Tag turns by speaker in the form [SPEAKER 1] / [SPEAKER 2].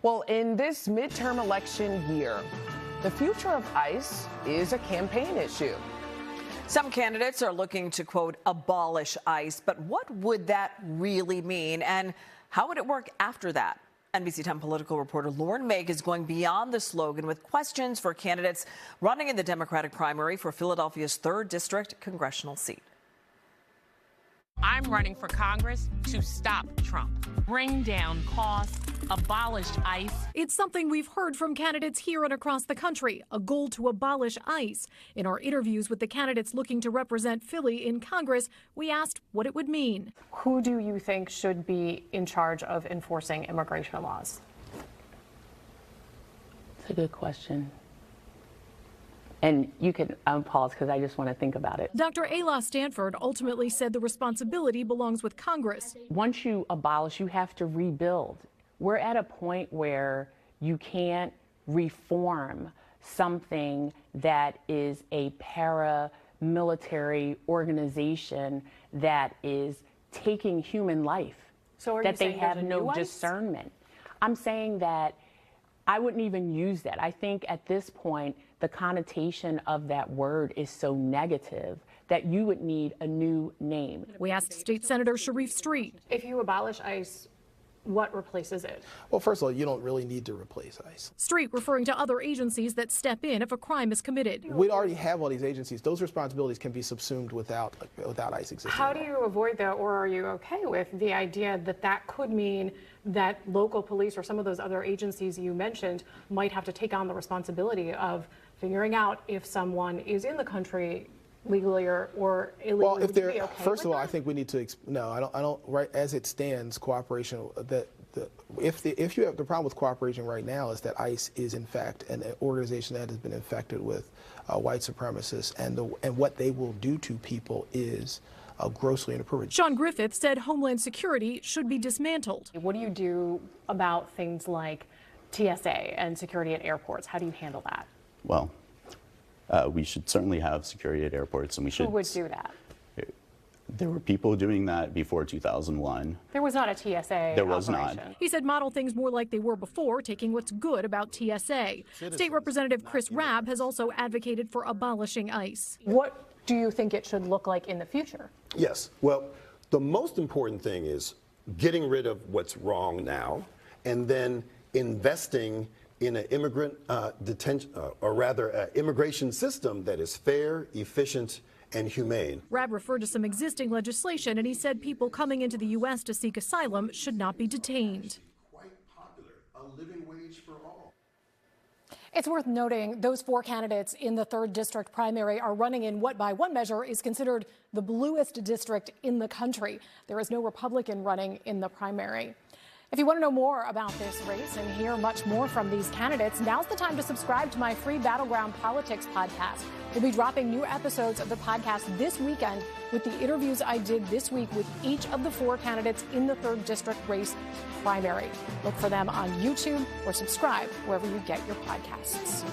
[SPEAKER 1] Well, in this midterm election year, the future of ICE is a campaign issue.
[SPEAKER 2] Some candidates are looking to, quote, abolish ICE. But what would that really mean? And how would it work after that? NBC 10 political reporter Lauren Mayk is going beyond the slogan with questions for candidates running in the Democratic primary for Philadelphia's 3rd District Congressional seat.
[SPEAKER 3] I'm running for Congress to stop Trump, bring down costs, abolish ICE.
[SPEAKER 4] It's something we've heard from candidates here and across the country, a goal to abolish ICE. In our interviews with the candidates looking to represent Philly in Congress, we asked what it would mean.
[SPEAKER 5] Who do you think should be in charge of enforcing immigration laws?
[SPEAKER 6] It's a good question. And you can pause because I just want to think about it.
[SPEAKER 4] Dr. Ayla Stanford ultimately said the responsibility belongs with Congress.
[SPEAKER 6] Once you abolish, you have to rebuild. We're at a point where you can't reform something that is a paramilitary organization that is taking human life,
[SPEAKER 5] so
[SPEAKER 6] that they have no discernment. I'm saying that I wouldn't even use that. I think at this point, the connotation of that word is so negative that you would need a new name.
[SPEAKER 4] We asked State Senator Sharif Street.
[SPEAKER 5] If you abolish ICE, what replaces it?
[SPEAKER 7] Well, first of all, you don't really need to replace ICE.
[SPEAKER 4] Street referring to other agencies that step in if a crime is committed.
[SPEAKER 7] We already have all these agencies. Those responsibilities can be subsumed without ICE existing.
[SPEAKER 5] How do you avoid that, or are you okay with the idea that that could mean that local police or some of those other agencies you mentioned might have to take on the responsibility of figuring out if someone is in the country legally or illegally?
[SPEAKER 7] Well, if they're,
[SPEAKER 5] okay
[SPEAKER 7] first of all,
[SPEAKER 5] that?
[SPEAKER 7] I think we need to, no, I don't, right, as it stands, cooperation, if you have the problem with cooperation right now is that ICE is in fact an organization that has been infected with white supremacists, and what they will do to people is grossly inappropriate.
[SPEAKER 4] Sean Griffith said Homeland Security should be dismantled.
[SPEAKER 5] What do you do about things like TSA and security at airports? How do you handle that?
[SPEAKER 8] Well, we should certainly have security at airports, and we should.
[SPEAKER 5] Who would do that?
[SPEAKER 8] There were people doing that before 2001.
[SPEAKER 5] There was not a TSA
[SPEAKER 8] There was
[SPEAKER 5] operation.
[SPEAKER 8] not.
[SPEAKER 4] He said model things more like they were before, taking what's good about TSA. State Representative Chris Rabb has also advocated for abolishing ICE.
[SPEAKER 5] What do you think it should look like in the future?
[SPEAKER 9] Yes. Well, the most important thing is getting rid of what's wrong now and then investing in an immigrant immigration system that is fair, efficient, and humane.
[SPEAKER 4] Rabb referred to some existing legislation, and he said people coming into the U.S. to seek asylum should not be detained.
[SPEAKER 9] Quite popular, a living wage for all.
[SPEAKER 5] It's worth noting those 4 candidates in the 3rd District primary are running in what by one measure is considered the bluest district in the country. There is no Republican running in the primary. If you want to know more about this race and hear much more from these candidates, now's the time to subscribe to my free Battleground Politics podcast. We'll be dropping new episodes of the podcast this weekend with the interviews I did this week with each of the 4 candidates in the 3rd District race primary. Look for them on YouTube or subscribe wherever you get your podcasts.